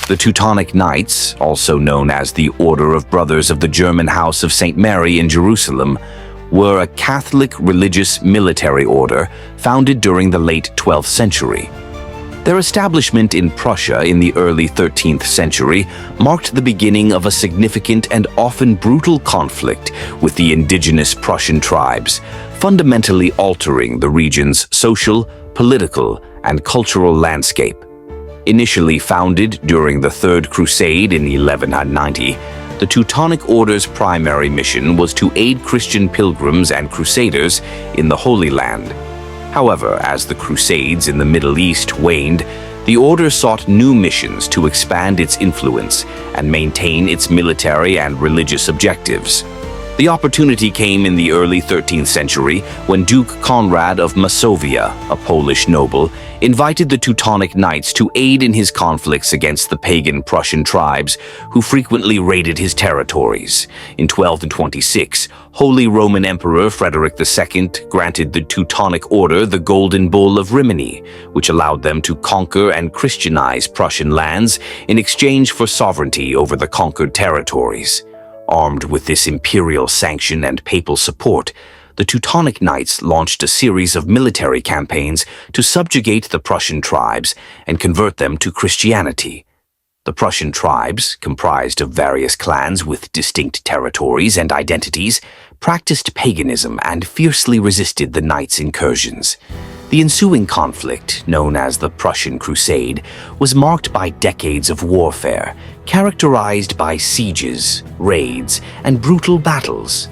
The Teutonic Knights, also known as the Order of Brothers of the German House of St. Mary in Jerusalem, were a Catholic religious military order founded during the late 12th century. Their establishment in Prussia in the early 13th century marked the beginning of a significant and often brutal conflict with the indigenous Prussian tribes, fundamentally altering the region's social, political, and cultural landscape. Initially founded during the Third Crusade in 1190, the Teutonic Order's primary mission was to aid Christian pilgrims and crusaders in the Holy Land. However, as the Crusades in the Middle East waned, the Order sought new missions to expand its influence and maintain its military and religious objectives. The opportunity came in the early 13th century when Duke Konrad of Masovia, a Polish noble, invited the Teutonic Knights to aid in his conflicts against the pagan Prussian tribes who frequently raided his territories. In 1226, Holy Roman Emperor Frederick II granted the Teutonic Order the Golden Bull of Rimini, which allowed them to conquer and Christianize Prussian lands in exchange for sovereignty over the conquered territories. Armed with this imperial sanction and papal support, the Teutonic Knights launched a series of military campaigns to subjugate the Prussian tribes and convert them to Christianity. The Prussian tribes, comprised of various clans with distinct territories and identities, practiced paganism and fiercely resisted the Knights' incursions. The ensuing conflict, known as the Prussian Crusade, was marked by decades of warfare, characterized by sieges, raids, and brutal battles.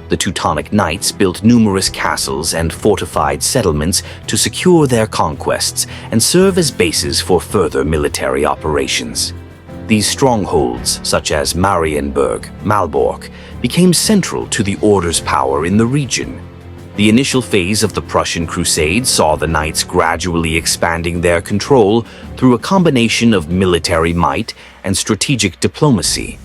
The Teutonic Knights built numerous castles and fortified settlements to secure their conquests and serve as bases for further military operations. These strongholds, such as Marienburg, Malbork, became central to the Order's power in the region. The initial phase of the Prussian Crusade saw the Knights gradually expanding their control through a combination of military might and strategic diplomacy.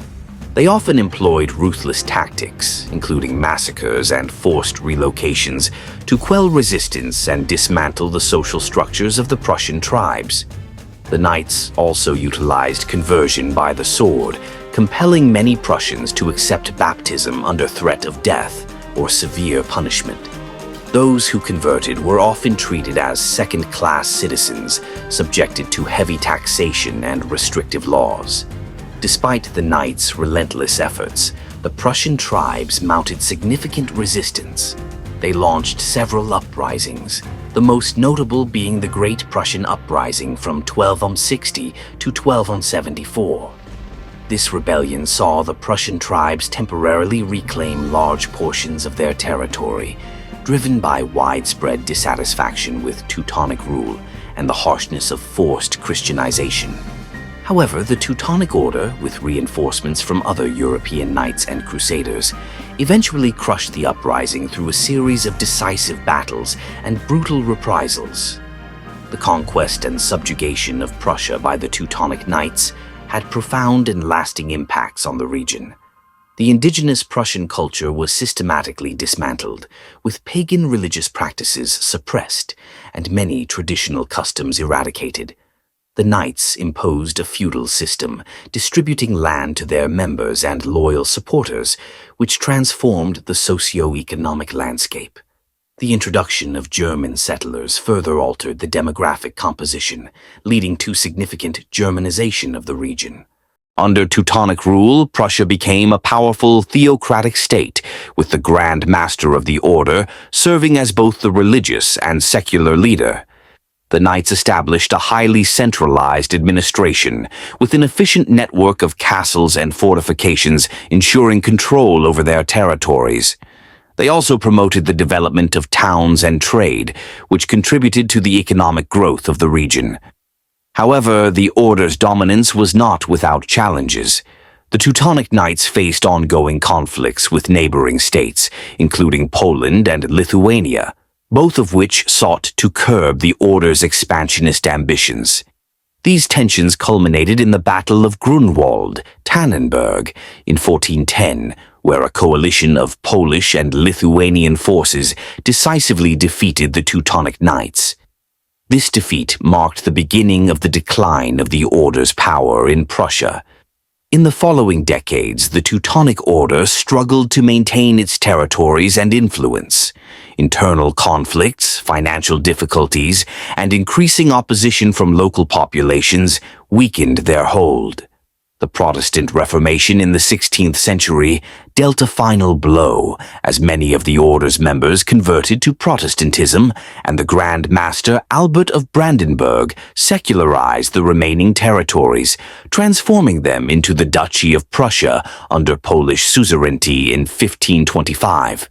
They often employed ruthless tactics, including massacres and forced relocations, to quell resistance and dismantle the social structures of the Prussian tribes. The Knights also utilized conversion by the sword, compelling many Prussians to accept baptism under threat of death or severe punishment. Those who converted were often treated as second-class citizens, subjected to heavy taxation and restrictive laws. Despite the Knights' relentless efforts, the Prussian tribes mounted significant resistance. They launched several uprisings, the most notable being the Great Prussian Uprising from 1260 to 1274. This rebellion saw the Prussian tribes temporarily reclaim large portions of their territory, driven by widespread dissatisfaction with Teutonic rule and the harshness of forced Christianization. However, the Teutonic Order, with reinforcements from other European knights and crusaders, eventually crushed the uprising through a series of decisive battles and brutal reprisals. The conquest and subjugation of Prussia by the Teutonic Knights had profound and lasting impacts on the region. The indigenous Prussian culture was systematically dismantled, with pagan religious practices suppressed and many traditional customs eradicated. The Knights imposed a feudal system, distributing land to their members and loyal supporters, which transformed the socio-economic landscape. The introduction of German settlers further altered the demographic composition, leading to significant Germanization of the region. Under Teutonic rule, Prussia became a powerful theocratic state, with the Grand Master of the Order serving as both the religious and secular leader. The Knights established a highly centralized administration, with an efficient network of castles and fortifications ensuring control over their territories. They also promoted the development of towns and trade, which contributed to the economic growth of the region. However, the Order's dominance was not without challenges. The Teutonic Knights faced ongoing conflicts with neighboring states, including Poland and Lithuania, both of which sought to curb the Order's expansionist ambitions. These tensions culminated in the Battle of Grunwald, Tannenberg, in 1410, where a coalition of Polish and Lithuanian forces decisively defeated the Teutonic Knights. This defeat marked the beginning of the decline of the Order's power in Prussia. In the following decades, the Teutonic Order struggled to maintain its territories and influence. Internal conflicts, financial difficulties, and increasing opposition from local populations weakened their hold. The Protestant Reformation in the 16th century dealt a final blow as many of the Order's members converted to Protestantism, and the Grand Master Albert of Brandenburg secularized the remaining territories, transforming them into the Duchy of Prussia under Polish suzerainty in 1525.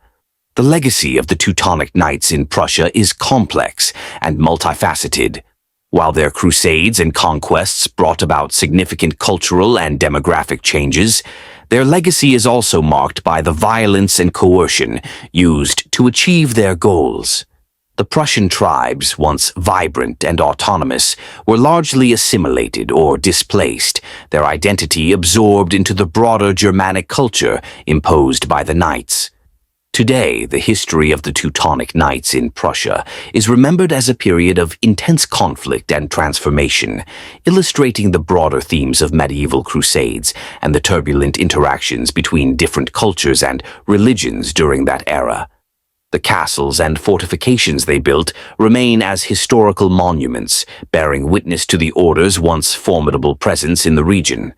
The legacy of the Teutonic Knights in Prussia is complex and multifaceted. While their crusades and conquests brought about significant cultural and demographic changes, their legacy is also marked by the violence and coercion used to achieve their goals. The Prussian tribes, once vibrant and autonomous, were largely assimilated or displaced, their identity absorbed into the broader Germanic culture imposed by the Knights. Today, the history of the Teutonic Knights in Prussia is remembered as a period of intense conflict and transformation, illustrating the broader themes of medieval crusades and the turbulent interactions between different cultures and religions during that era. The castles and fortifications they built remain as historical monuments, bearing witness to the Order's once formidable presence in the region.